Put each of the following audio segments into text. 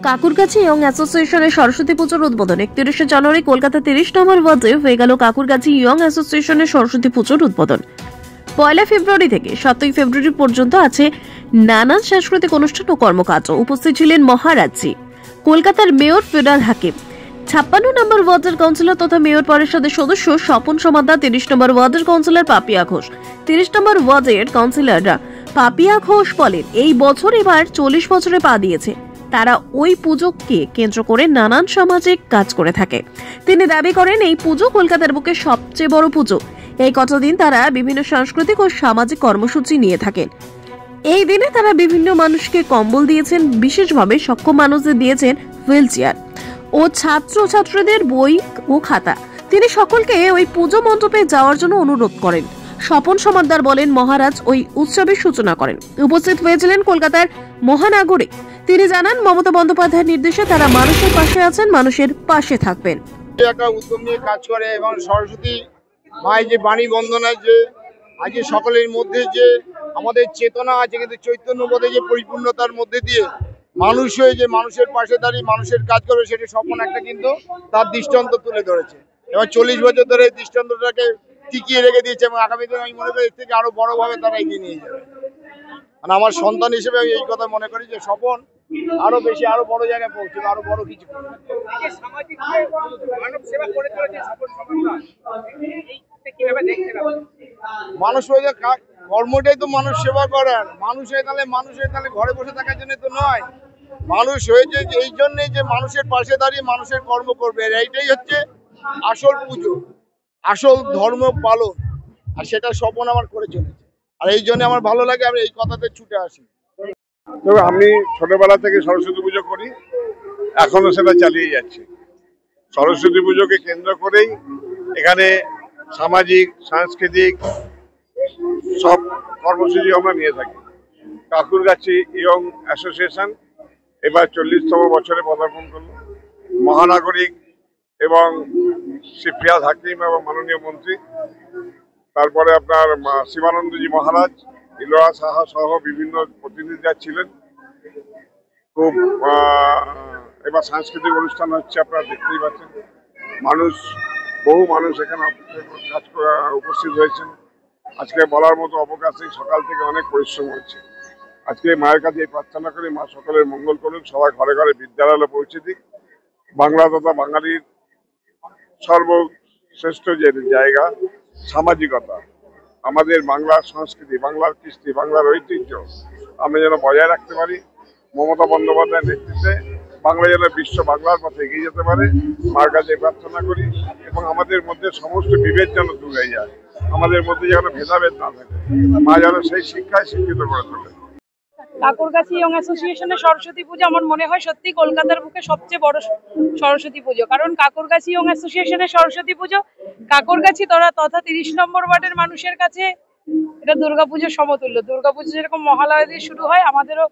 Kakurgachi young অ্যাসোসিয়েশনের সরস্বতী পুজোর উদ্বোধন 31শে জানুয়ারি কলকাতা 30 নম্বর ওয়ার্ডে হয়ে গেল কাকুরগাছি ইয়ং অ্যাসোসিয়েশনের সরস্বতী পুজোর উদ্বোধন। 1 ফেব্রুয়ারি থেকে 7 ফেব্রুয়ারি পর্যন্ত আছে নানান সাংস্কৃতিক অনুষ্ঠান ও কর্মকাণ্ড। উপস্থিত ছিলেন মহারাজজি, কলকাতার মেয়র ফেডার হাকিম, 56 নম্বর ওয়ার্ডের কাউন্সিলর তথা মেয়র পরিষদের সদস্য স্বপন সমাদ্দার, 30 নম্বর ওয়ার্ডের কাউন্সিলর পাপিয়া ঘোষ। 30 নম্বর ওয়ার্ডের কাউন্সিলররা পাপিয়া ঘোষ বলেন, এই বছর এবার 40 বছরে পা দিয়েছে। তারা ওই পুজোকে কেন্দ্র করে নানান সামাজিক কাজ করে থাকে। তিনি দাবি করেন, এই পুজো কলকাতার বুকে সবচেয়ে বড় পুজো। এই কটা দিন তারা বিভিন্ন সাংস্কৃতিক ও সামাজিক কর্মসূচি নিয়ে থাকেন। এই দিনে তারা বিভিন্ন মানুষকে কম্বল দিয়েছেন, বিশেষভাবে সক্ষম মানুষদের দিয়েছেন হুইল চেয়ার ও ছাত্রছাত্রীদের বই ও খাতা। তিনি সকলকে ওই পুজো মণ্ডপে যাওয়ার জন্য অনুরোধ করেন। স্বপন সমাদ্দার বলেন, মহারাজ ওই উৎসবের সূচনা করেন। উপস্থিত হয়েছিলেন কলকাতার মহানাগরিক। তিনি জানান, মমতা বন্দ্যোপাধ্যায়ের নির্দেশে তারা মানুষের পাশে আছেন, মানুষের পাশে থাকবেন। একটা উদ্যম নিয়ে কাজ করে এবং সরস্বতী মায়ের যে বাণী বন্দনা, যে আজকে সকলের মধ্যে যে আমাদের চেতনা আছে, কিন্তু চৈতন্যবোধে যে পরিপূর্ণতার মধ্যে দিয়ে মানুষ হয়ে যে মানুষের পাশে দাঁড়িয়ে মানুষের কাজ করবে, সেটা স্বপ্ন একটা কিন্তু তার দৃষ্টান্ত তুলে ধরেছে। এবার 40 বছর ধরে এই দৃষ্টান্তটাকে টিকিয়ে রেখে দিয়েছে এবং আগামী দিনে আমি মনে করি এর থেকে আরো বড়ভাবে তারা এগিয়ে নিয়ে যাবে। মানে আমার সন্তান হিসেবে আমি এই কথা মনে করি যে স্বপন আরো বেশি, আরো বড় জায়গায় পৌঁছবে, আরো বড় কিছু করবে। মানুষ হয়ে কর্মটাই তো মানুষ সেবা করার। মানুষ হয়ে তাহলে ঘরে বসে থাকার জন্য তো নয়। মানুষ হয়েছে এই জন্যই যে মানুষের পাশে দাঁড়িয়ে মানুষের কর্ম করবে। এইটাই হচ্ছে আসল পুজো, আসল ধর্ম পালন। আর সেটা স্বপন আমার করে চলেছে। আর এই জন্য আমার ভালো লাগে, আমি এই কথাতে ছুটে আসি। তবে আমি ছোটবেলা থেকে সরস্বতী পুজো করি, এখনো সেটা চালিয়ে যাচ্ছি। সরস্বতী পুজোকে কেন্দ্র করেই এখানে সামাজিক সাংস্কৃতিক সব কর্মসূচি আমরা নিয়ে থাকি। কাকুরগাছি ইয়ং অ্যাসোসিয়েশন এবার 40তম বছরে পদার্পণ করল। মহানাগরিক এবং শ্রী ফিয়াদ হাকিম এবং মাননীয় মন্ত্রী, তারপরে আপনার শিবানন্দজি মহারাজ, ইলোরা সাহা সহ বিভিন্ন প্রতিনিধিরা ছিলেন। খুব এবার সাংস্কৃতিক অনুষ্ঠান হচ্ছে, আপনারা দেখতেই পাচ্ছেন। বহু মানুষ এখানে উপস্থিত হয়েছেন। আজকে বলার মতো অবকাশ নেই, সকাল থেকে অনেক পরিশ্রম হচ্ছে। আজকে মায়ের কাছে এই প্রার্থনা করি, মা সকলের মঙ্গল করুন, সবাই ঘরে ঘরে বিদ্যালয়ে পৌঁছে দিক। বাংলা তথা বাঙালির সর্বশ্রেষ্ঠ যে জায়গা সামাজিকতা, আমাদের বাংলার সংস্কৃতি, বাংলার কৃষ্টি, বাংলার ঐতিহ্য আমরা যেন বজায় রাখতে পারি। মমতা বন্দ্যোপাধ্যায়ের নেতৃত্বে বাংলা যেন বিশ্ব বাংলার পথে এগিয়ে যেতে পারে, মার কাছে প্রার্থনা করি। এবং আমাদের মধ্যে সমস্ত বিভেদ যেন দূরে যায়, আমাদের মধ্যে যেন ভেদাভেদ না থাকে, মা যেন সেই শিক্ষায় শিক্ষিত করে তোলে। কাকুরগাছি ইয়ং অ্যাসোসিয়েশনের সরস্বতী পুজো আমার মনে হয় সত্যি কলকাতার বুকে সবচেয়ে বড় সরস্বতী পুজো। কারণ কাকুরগাছি ইয়ং অ্যাসোসিয়েশনের সরস্বতী পুজো কাকুরগাছি তথা 30 নম্বর ওয়ার্ডের মানুষের কাছে এটা দুর্গাপুজোর সমতুল্য। দুর্গাপুজো যেরকম মহালয়া দিয়ে শুরু হয়, আমাদেরও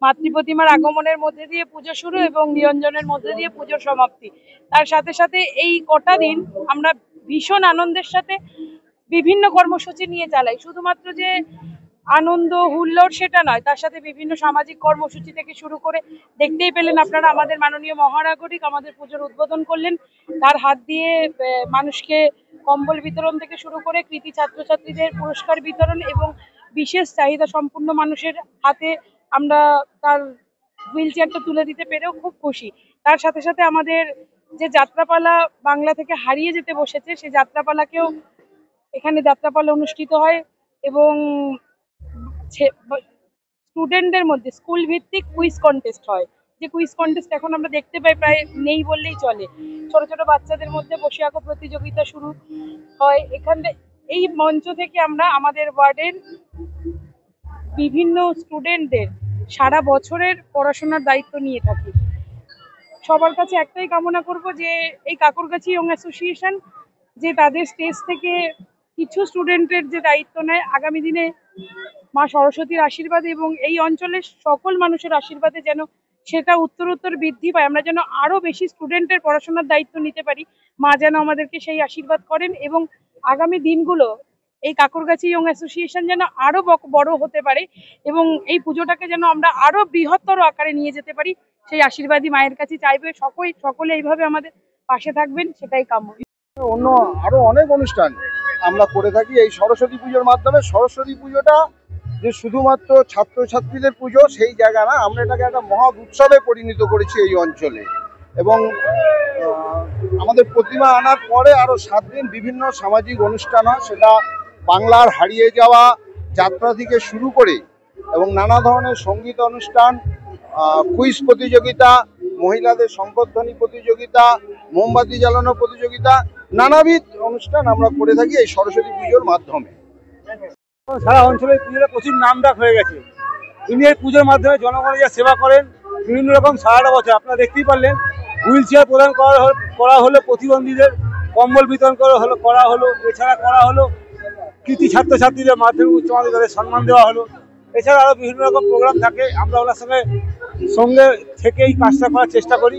মাতৃ প্রতিমার আগমনের মধ্যে দিয়ে পুজো শুরু এবং নিরঞ্জনের মধ্যে দিয়ে পুজোর সমাপ্তি। তার সাথে সাথে এই কটা দিন আমরা ভীষণ আনন্দের সাথে বিভিন্ন কর্মসূচি নিয়ে চালাই। শুধুমাত্র যে আনন্দ হুল্লোড় সেটা নয়, তার সাথে বিভিন্ন সামাজিক কর্মসূচি থেকে শুরু করে দেখতেই পেলেন আপনারা, আমাদের মাননীয় মহানাগরিক আমাদের পুজোর উদ্বোধন করলেন। তার হাত দিয়ে মানুষকে কম্বল বিতরণ থেকে শুরু করে কৃতি ছাত্রছাত্রীদের পুরস্কার বিতরণ এবং বিশেষ চাহিদা সম্পন্ন মানুষের হাতে আমরা তার হুইল চেয়ারটা তুলে দিতে পেরেও খুব খুশি। তার সাথে সাথে আমাদের যে যাত্রাপালা বাংলা থেকে হারিয়ে যেতে বসেছে, সেই যাত্রাপালাকেও এখানে যাত্রাপালা অনুষ্ঠিত হয় এবং স্টুডেন্টদের মধ্যে স্কুল ভিত্তিক কুইজ কন্টেস্ট হয়। যে কুইজ কন্টেস্ট এখন আমরা দেখতে পাই প্রায় নেই বললেই চলে। ছোট ছোট বাচ্চাদের মধ্যে বসে আঁকো প্রতিযোগিতা শুরু হয়। এখানে এই মঞ্চ থেকে আমরা আমাদের ওয়ার্ডের বিভিন্ন স্টুডেন্টদের সারা বছরের পড়াশোনার দায়িত্ব নিয়ে থাকি। সবার কাছে একটাই কামনা করব যে এই কাকুরগাছি ইয়ং অ্যাসোসিয়েশন যে তাদের স্টেজ থেকে কিছু স্টুডেন্টের যে দায়িত্ব নেয়, আগামী দিনে মা সরস্বতীর আশীর্বাদে এবং এই অঞ্চলের সকল মানুষের আশীর্বাদে যেন সেটা উত্তরোত্তর বৃদ্ধি পায়, আমরা যেন আরো বেশি স্টুডেন্টের পড়াশোনার দায়িত্ব নিতে পারি। মা যেন আমাদেরকে সেই আশীর্বাদ করেন এবং আগামী দিনগুলো এই কাকুরগাছি ইয়ং অ্যাসোসিয়েশন যেন আরো বড় হতে পারে এবং এই পুজোটাকে যেন আমরা আরো বৃহত্তর আকারে নিয়ে যেতে পারি, সেই আশীর্বাদী মায়ের কাছে চাইবে সকলে এইভাবে আমাদের পাশে থাকবেন, সেটাই কাম্য। অন্য আরো অনেক অনুষ্ঠান আমরা করে থাকি এই সরস্বতী পুজোর মাধ্যমে। সরস্বতী পুজোটা যে শুধুমাত্র ছাত্রছাত্রীদের পুজো সেই জায়গা না, আমরা এটাকে একটা মহা উৎসবে পরিণত করেছি এই অঞ্চলে। এবং আমাদের প্রতিমা আনার পরে আরো 7 দিন বিভিন্ন সামাজিক অনুষ্ঠান হয়, সেটা বাংলার হারিয়ে যাওয়া যাত্রা থেকে শুরু করে এবং নানা ধরনের সঙ্গীত অনুষ্ঠান, কুইজ প্রতিযোগিতা, মহিলাদের সংবর্ধনী প্রতিযোগিতা, মোমবাতি জ্বালানো প্রতিযোগিতা, নানাবিধ অনুষ্ঠান আমরা করে থাকি এই সরস্বতী পুজোর মাধ্যমে। সারা অঞ্চলে পুজোটা প্রচুর নামডাক হয়ে গেছে। তিনি এই পুজোর মাধ্যমে জনগণের যা সেবা করেন বিভিন্ন রকম সারাটা বছর আপনারা দেখতেই পারলেন। হুইল চেয়ার প্রদান করা হলো, প্রতিবন্ধীদের কম্বল বিতরণ করা হলো, এছাড়া করা হলো কৃতি ছাত্রছাত্রীদের মাধ্যমিক উচ্চ মাধ্যমিক তাদের সম্মান দেওয়া হলো। এছাড়া আরও বিভিন্ন রকম প্রোগ্রাম থাকে, আমরা ওনার সঙ্গে থেকেই কাজটা করার চেষ্টা করি।